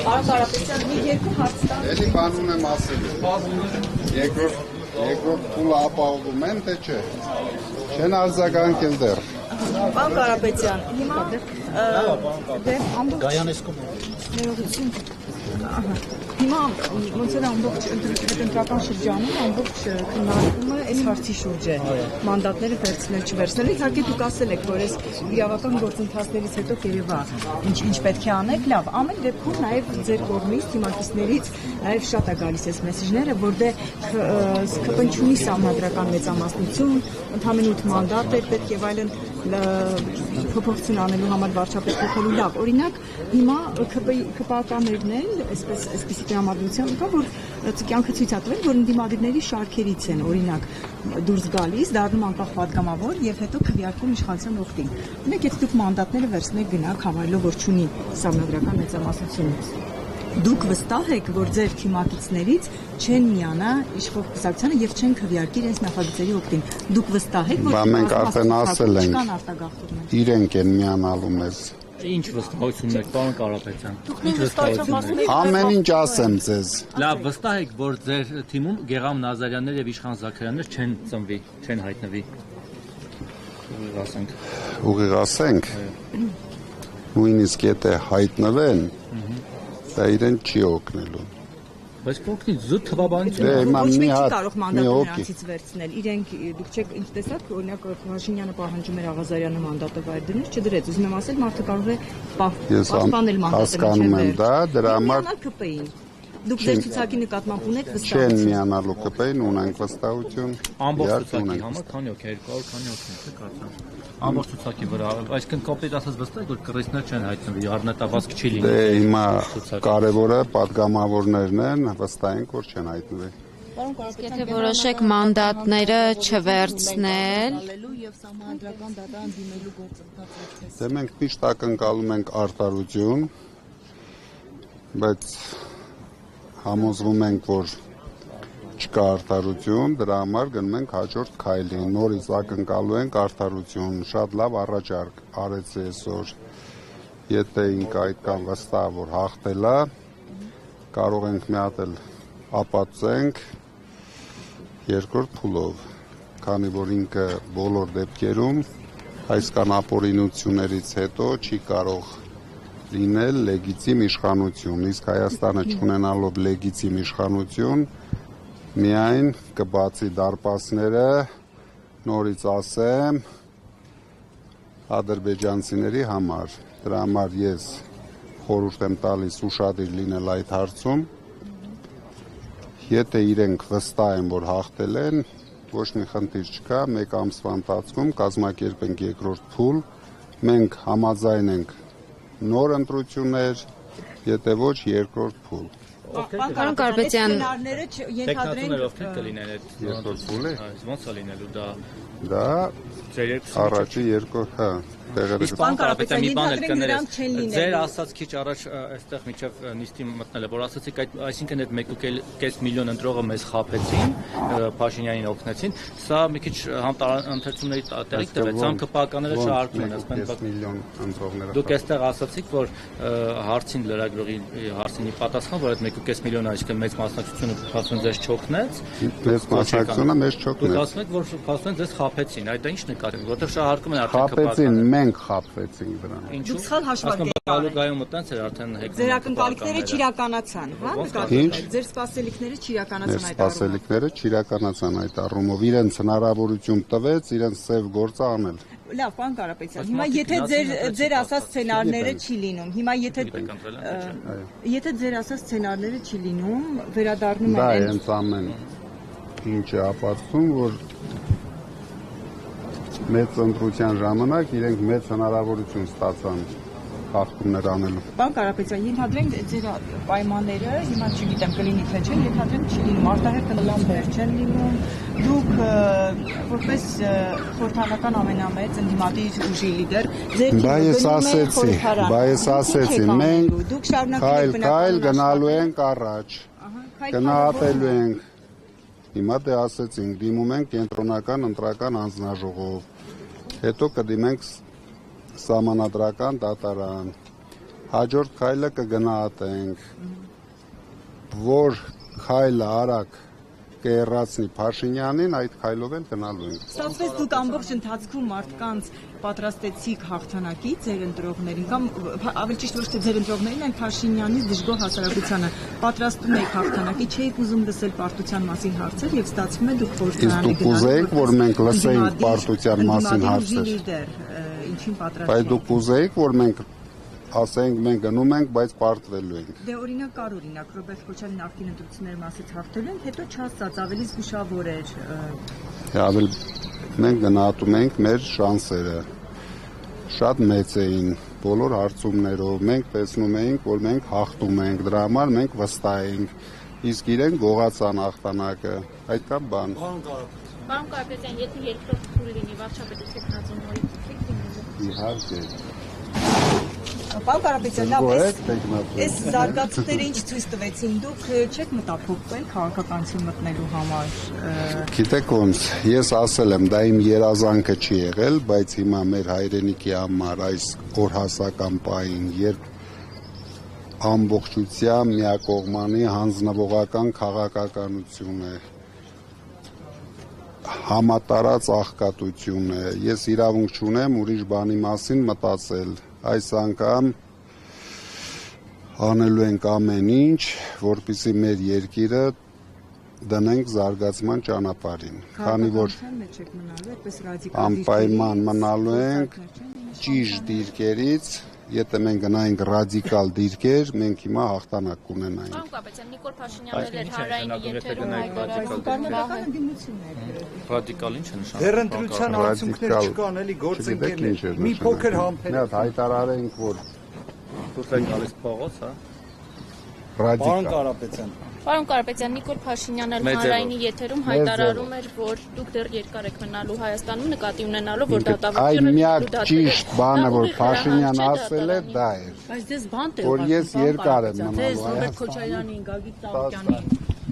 Պարոն Կարապետյան, մի երկու հարց տամ։ Էլի բանուն եմ ասել։ Երկրորդ փուլը ապահովում են, թե չէ։ Չեն արձագանքել դեռ։ Պարոն Կարապետյան, հիմա Գայանեսկում ներողություն։ Հիմա ոնց էր ամբողջ ընտրական շրջանում ամբողջ քննարկումը այս հարցի շուրջ է մանդատները վերցնել չվերցնել իհարկե դուք ասել եք որ այս իրավական գործընթացներից հետո կերևա ինչ պետք է անեք լավ ամեն դեպքում նաև ձեր կողմից թիմակիցներից նաև շատ է գալիս այս մեսեջները որ դե ԿՊ-ն չունի սահմանադրական մեծամասնություն ընդհանուր 8 մանդատ է պետք եւ այլն փոփոխություն անելու համար վարչապետ փոխելու լավ օրինակ հիմա ԿՊ-ականներն են այսպեսի տրամադրության կա որ կյանքը ցույց է տվել որ ընդդիմադիրների շարքերից են օրինակ դուրս գալիս դառնում անկախ պատգամավոր եւ հետո քվեարկում իշխանության օգտին ունեք եթե դուք մանդատները վերցնեք գնաք համարելով որ չունի սահմանադրական մեծամասնություն դուք վստահ եք որ ձեր թիմակիցներից չեն միանա իշխող կուսակցությանը եւ չեն քվեարկի իրենց նախագծերի օգտին դուք վստահ եք որ մենք արդեն ասել ենք իրենք են միանալու մեզ Ինչ վստահություն եք, պարոն Կարապետյան։ Ինչ վստահություն եք։ Ամեն ինչ ասեմ ձեզ։ Լավ, վստահ եք, որ ձեր թիմում Գեղամ Նազարյաններ եւ Իշխան Զաքարյաններ չեն ծնվի, չեն հայտնվի։ Ուղիղ ասենք։ Նույնիսկ եթե հայտնվեն, դա իրեն չի օգնելու։ Բայց փոքրի զուտ թվաբանություն ոչ կարող մանդատը նրանցից վերցնել իրենք դուք չեք ինչ տեսակ օրինակ Փաշինյանը պահանջում էր Աղազարյանը մանդատը վայր դնել չդրեց ուզում եմ ասել մարդը կարող է պահպանել մանդատը հասկանում եմ դա դրա համար դուք ձեր ցուցակի նկատմամբ ունեք վստահություն չեն միանալու ԿՊ-ին ունենք վստահություն ամբողջ ցուցակի համար քանի օք 200 քանի օք է կարծեմ ամբողջ ցուցակի վրա այսինքն կոպիտ ասած վստահ եք որ կռիվներ չեն հայտնվի առնետաբասկ չի լինի դե հիմա կարևորը պատգամավորներն են վստահ ենք որ չեն հայտնվի Եթե որոշեք մանդատները չվերցնել դե մենք միշտ ակնկալում ենք արտարություն բայց համոզվում ենք որ չկա արտարություն, դրա համար գնում ենք հաջորդ քայլի, նորից ակնկալում ենք արտարություն, շատ լավ առաջարկ արեցի այսօր, եթե ինք այդքան վստահ որ հաղթել է, կարող ենք մի հատ էլ ապացուցենք երկրորդ փուլով, քանի որ ինքը բոլոր դեպքերում այսքան ապօրինություններից հետո չի կարող լինել լեգիտիմ իշխանություն, իսկ Հայաստանը չունենալով լեգիտիմ իշխանություն միայն կբացի դարպասները, նորից ասեմ, ադրբեջանցիների համար, դրա համար ես խորհուրդ եմ տալիս ուշադիր լինել այդ հարցում, եթե իրենք վստահ են, որ հաղթել են, ոչ մի խնդիր չկա, մեկ ամսվա ընթացքում կազմակերպենք երկրորդ փուլ, մենք համաձայն ենք նոր ընտրություններ, եթե ոչ երկրորդ փուլ Պարոն Կարապետյան, տեխնացուներ ովքեր կլինեն այդ երկրորդ փուլը։ Ոնց է լինելու դա։ Դա առաջի երկու, հա, տեղերը։ Պարոն Կարապետյան, մի բան էլ կներես։ Ձեր ասած քիչ առաջ այստեղ միջև նիստի մտնել է, որ ասացիք այդ, այսինքն այդ 1.5 միլիոն ընտրողը մեզ խաբեցին, Փաշինյանին օգնեցին։ Սա մի քիչ ընթերցումների տեղիք տվեց, անկպականները շարքում են, ասում են 1 միլիոն ընտրողները։ Դուք այստեղ ասացիք, որ հարցին լրագրողի հարցինի պատասխան, որ այդ 1.5 միլիոնը այսինքն մեծ մասնակցությունը փաստորեն ձեզ չօգնեց։ Մեծ մասնակցությունը մեզ չօգնեց։ Դուք ասում եք, որ փաստորեն ձեզ խաբեցին, այդ դա ինչ նկատի, որտեղ շահարկում են արդեն խաբեցին, մենք խաբվեցինք դրան։ Ինչու՞։ Սխալ հաշվարկել Բալուգայում մտած էր արդեն հեքիմ։ Ձեր ակնկալիքները չիրականացան, հա, նկատում ձեր սպասելիքները չիրականացան այդ առումով։ Սպասելիքները չիրականացան այդ առումով, իրենց հնարավորություն տվեց, իրենց ծև գործը անել։ Լավ, պարոն Կարապետյան, հիմա եթե ձեր ասած սցենարները չի լինում, հիմա եթե ձեր ասած սցենարները չի լինում, վերադառնում են։ Դա հենց ամեն ինչը ապացուցում, որ մեծ ընտրության ժամանակ իրենք մեծ հնարավորություն ստացան հաղթումներ անելու։ Պարոն Կարապետյան, ենթադրենք ձեր պայմանները, հիմա չգիտեմ կլինի թե չէ, ենթադրենք չի լինում, արտահերթը լամբեր չեն լինում, դուք որպես խորհրդանական ամենամեծ ընդդիմադիր ուժի լիդեր, ձեր ասեցի, մենք քայլ գնալու ենք առաջ, գնահատելու ենք, հիմա դե ասեցինք, դիմում ենք կենտրոնական ընտրական հանձնաժողով, հետո կդիմենք սահմանադրական դատարան, Հաջորդ քայլը կգնահատենք, որ քայլը արագ կերացնի Փաշինյանին, այդ քայլով էլ գնալու ենք։ Ստացվեց դուք ամբողջ ընթացքում մարդկանց պատրաստեցիք հաղթանակի ձեր ընտրողներին կամ ավելի ճիշտ ոչ թե ձեր ընտրողներին, այլ Փաշինյանից դժգոհ հասարակությանը պատրաստում եք հաղթանակի, չէիք ուզում լսել պարտության մասին հարցեր եւ ստացվում է դուք Իսկ դուք կուզեիք, որ մենք լսեինք պարտության մասին հարցեր։ Ինչին պատրաստ Բայց դուք կուզեիք, որ մենք ասենք մենք գնում ենք, բայց պարտվելու ենք։ Դե օրինակ կար օրինակ Ռոբերտ Քոչարյանի նախկին ընտրությունների մասից հաղթելու ենք, հետո չասած ավելի զգուշավոր էր։ Ավելի մենք գնահատում ենք մեր շանսերը։ Շատ մեծ էին բոլոր հարցումներով։ Մենք տեսնում էինք, որ մենք հաղթում ենք, դրա համար մենք վստահ ենք։ Իսկ իրենք գողացան հաղթանակը։ Այդքան բան։ Պարոն Կարապետյան, եթե երկրորդ փուլ լինի, վարչապետի տեխնազոն նորից ցույց Իհարկե։ Պարոն Կարապետյան, այս զարգացումները ինչ ցույց տվեցին, դուք չեք մտափոխվել քաղաքականություն մտնելու համար։ Գիտեք ոնց, ես ասել եմ, դա իմ երազանքը չի եղել, բայց հիմա մեր հայրենիքի համար այս օրհասական պահին, երբ ամբողջությամբ միակողմանի հանձնվողական քաղաքականություն է, համատարած աղքատություն է, ես իրավունք չունեմ ուրիշ բանի մասին մտածել, այս անգամ անելու ենք ամեն ինչ, որպեսզի մեր երկիրը դնենք զարգացման ճանապարհին, քանի որ անպայման մնալու ենք ճիշտ դիրքերից, եթե մենք գնայինք ռադիկալ դիրքեր, մենք հիմա հաղթանակ կունենայինք։ Պարոն Կարապետյան, Նիկոլ Փաշինյանն էր հանրայինի եթերում Ռադիկալ ինչ է նշանակում։ Դեռ ընտրության արդյունքներ չկան, էլի գործընկերներ։ Մի փոքր համբեր։ Մի հատ հայտարարենք, որ Դուք եք գալիս փողոց, հա։ Պարոն ռադիկալ Կարապետյան։ Պարոն Կարապետյան, Նիկոլ Փաշինյանն հանրայինի եթերում հայտարարում էր, որ դուք դեռ երկար եք մնալու Հայաստանում, նկատի ունենալով, որ Այն միակ ճիշտ բանը, որ Փաշինյան ասել է, դա է։ Բայց դες բան է, Որ ես երկար եմ մնալու Ռոբերտ Քոչարյանին, Գագիկ Ծառուկյանին։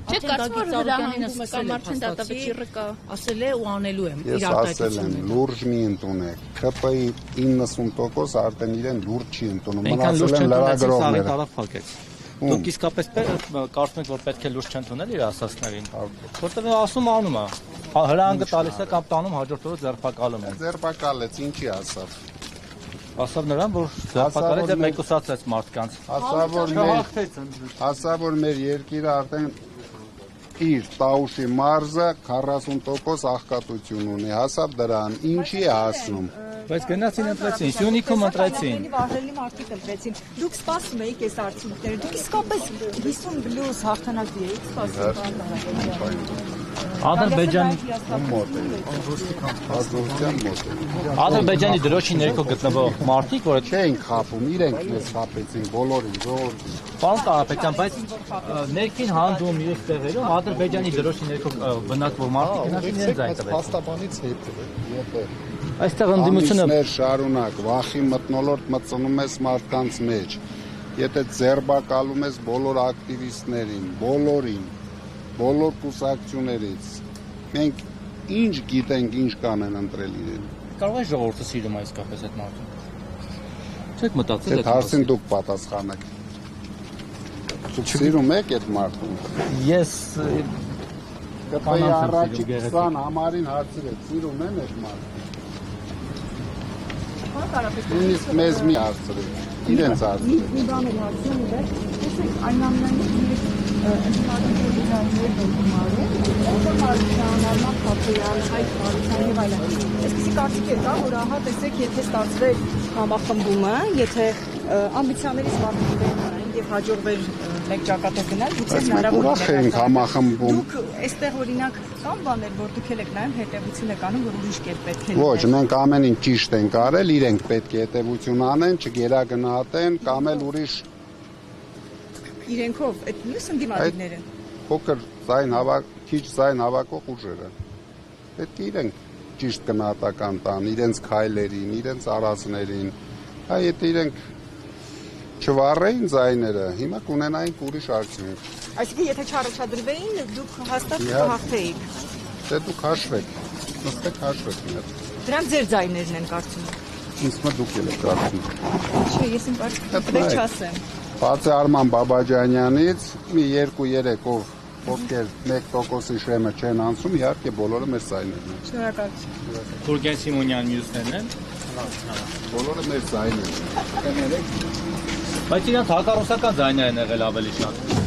Չէ, կարծում եմ, որ հրահանգումը կամ արդեն դատավճիռը կա։ Ասել է ու անելու եմ իր Ես ասել եմ, արտահայտությունները։ լուրջ մի ընդունեք։ ՔՊ-ի 90% արդեն իրեն լուրջ չի ընդունում։ Այնքան Մնացել լուրջ են չընդունեցին, սաղի լրագրողները։ տարավ փակեց։ Դուք իսկապես կարծում եք, որ պետք է լուրջ չընդունել իր ասածներին։ Որտեղ ասում անում է։ Հրահանգը տալիս է կամ տանում հաջորդ օրը ձերբակալում է։ Ձերբակալեց, ինչի ասավ։ Ասավ նրան, որ ձերբակալեց եւ մեկուսացրեց մարդկանց։ Ասա որ մեր երկիրը արդեն իր Տաուշի մարզը 40% աղքատություն ունի, հասավ դրան, ինչի է հասնում։ Բայց գնացին ընտրեցին, Սյունիքում ընտրեցին։ Վարժելի մարդիկ ընտրեցին։ Դուք սպասում էիք այս արդյունքները։ Դուք իսկապես 50+ հաղթանակի էիք սպասում։ Ադրբեջանի Մոտ է։ Ազգության մոտ է։ Ադրբեջանի դրոշի ներքո գտնվող մարդիկ, որ Չէինք խափում, իրենք մեզ խափեցին բոլորին, ժողովուրդին։ Պարոն Կարապետյան, բայց ներքին հանդում մյուս տեղերում Ադրբեջանի դրոշի ներքո բնակվող մարդիկ գնացին իրենց այն տվեցին։ Փաստաբանից հետո եթե Այստեղ ընդդիմությունը ամիսներ շարունակ վախի մթնոլորտ մտցնում ես մարդկանց մեջ, եթե ձերբակալում ես բոլոր ակտիվիստներին, բոլորին, բոլոր կուսակցություններից, մենք ինչ գիտենք, ինչ կանեն ընտրել իրեն։ կարող է ժողովուրդը սիրում է իսկապես այդ մարդուն։ Չեք մտածել Այդ հարցին դուք պատասխանեք։ Դուք սիրում եք այդ մարդուն։ Ես ԿՊ-ի առաջի 20 համարին հարցրեք, սիրում են այդ մարդուն։ Նույնիսկ մեզ մի հարցրեք, իրենց հարցրեք։ Մի բան էլ հարցում է, տեսեք, այն ամենից Այսպիսի կարծիք է կա, որ ահա տեսեք, եթե ստացվեր համախմբումը, եթե ամբիցիաներից մարդիկ եւ հաջողվեր մեկ ճակատով գնալ, գուցե հնարավոր Ուրախ ենք համախմբում։ Դուք այստեղ օրինակ կան բաներ, որ դուք եք նայում հետևություն եք անում, որ ուրիշ կերպ պետք է Ոչ, մենք ամեն ինչ ճիշտ ենք արել, իրենք պետք է հետևություն անեն, չգերագնահատեն կամ էլ ուրիշ իրենքով այդ մյուս ընդդիմադիրները փոքր ձայն քիչ ձայն հավաքող ուժերը պետք է իրենք ճիշտ գնահատական տան իրենց քայլերին, իրենց արածներին, հա եթե իրենք չվառեին ձայները, հիմա կունենային ուրիշ արդյունք։ Այսինքն եթե չառաջադրվեին, դուք հաստատ կհաղթեիք։ Դե դուք հաշվեք, նստեք հաշվեք մի հատ։ Դրանք ձեր ձայներն են կարծում։ ինձ մոտ դուք եք կարծում։ Չէ, ես իմ պատկերը չասեմ։ Բացի Արման Բաբաջանյանից մի 2-3 ովքեր 1%-ի շեմը չեն անցում, իհարկե բոլորը մեր զայներն են։ Շնորհակալություն։ Գուրգեն Սիմոնյան մյուսներն են։ Բոլորը մեր զայներն են։ Բայց իրանց հակառուսական ձայներ են եղել ավելի շատ։